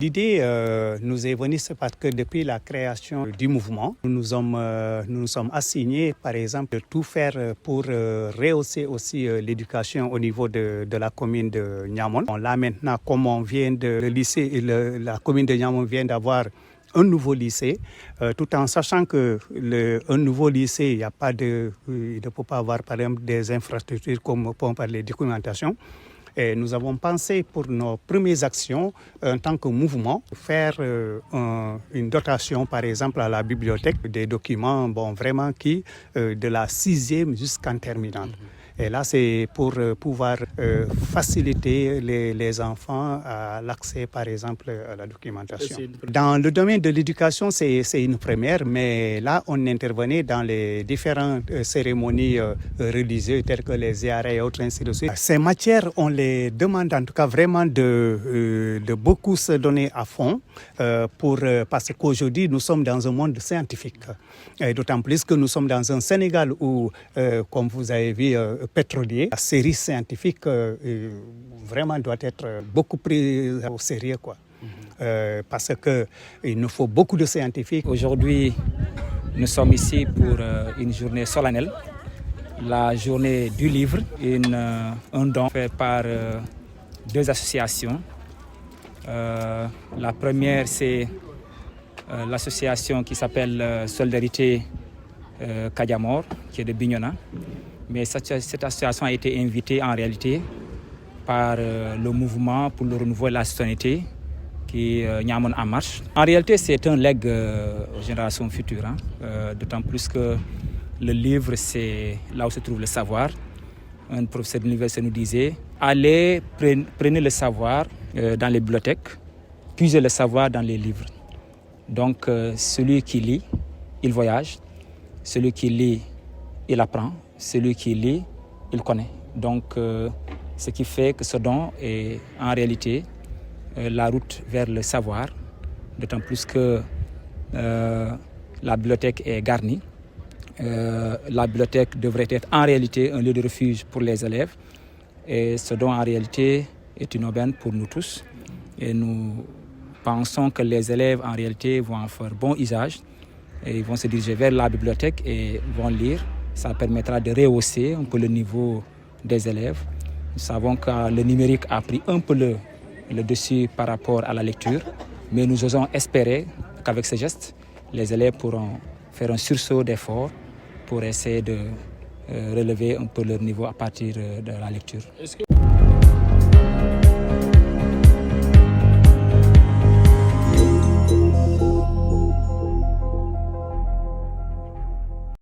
L'idée nous est venue, c'est parce que depuis la création du mouvement, nous nous sommes assignés, par exemple, de tout faire pour rehausser aussi l'éducation au niveau de la commune de Niamone. Là maintenant, comme on vient le lycée, la commune de Niamone vient d'avoir un nouveau lycée, tout en sachant que un nouveau lycée, il ne peut pas avoir par exemple des infrastructures comme on parler de documentation. Et nous avons pensé pour nos premières actions en tant que mouvement faire une dotation par exemple à la bibliothèque des documents vraiment qui de la 6e jusqu'en terminale. Et là, c'est pour pouvoir faciliter les enfants à l'accès, par exemple, à la documentation. Dans le domaine de l'éducation, c'est une première, mais là, on intervenait dans les différentes cérémonies religieuses, telles que les ziyaras et autres, ainsi de suite. Ces matières, on les demande en tout cas vraiment de beaucoup se donner à fond, parce qu'aujourd'hui, nous sommes dans un monde scientifique. Et d'autant plus que nous sommes dans un Sénégal où, comme vous avez vu, pétrolier. La série scientifique vraiment doit être beaucoup prise au sérieux, quoi. Parce qu'il nous faut beaucoup de scientifiques. Aujourd'hui, nous sommes ici pour une journée solennelle, la journée du livre, un don fait par 2 associations. La première, c'est l'association qui s'appelle Solidarité Kadiamor, qui est de Bignona. Mais cette association a été invitée en réalité par le mouvement pour le renouveau de la citoyenneté qui est Niamone en marche. En réalité, c'est un legs aux générations futures, d'autant plus que le livre, c'est là où se trouve le savoir. Un professeur de l'université nous disait « Allez, prenez le savoir dans les bibliothèques, puisez le savoir dans les livres ». Donc, celui qui lit, il voyage. Celui qui lit, il apprend. Celui qui lit, il connaît. Donc, ce qui fait que ce don est en réalité la route vers le savoir, d'autant plus que la bibliothèque est garnie. La bibliothèque devrait être en réalité un lieu de refuge pour les élèves. Et ce don en réalité est une aubaine pour nous tous. Et nous pensons que les élèves en réalité vont en faire bon usage. Et ils vont se diriger vers la bibliothèque et vont lire. Ça permettra de rehausser un peu le niveau des élèves. Nous savons que le numérique a pris un peu le dessus par rapport à la lecture, mais nous osons espérer qu'avec ces gestes, les élèves pourront faire un sursaut d'effort pour essayer de relever un peu leur niveau à partir de la lecture.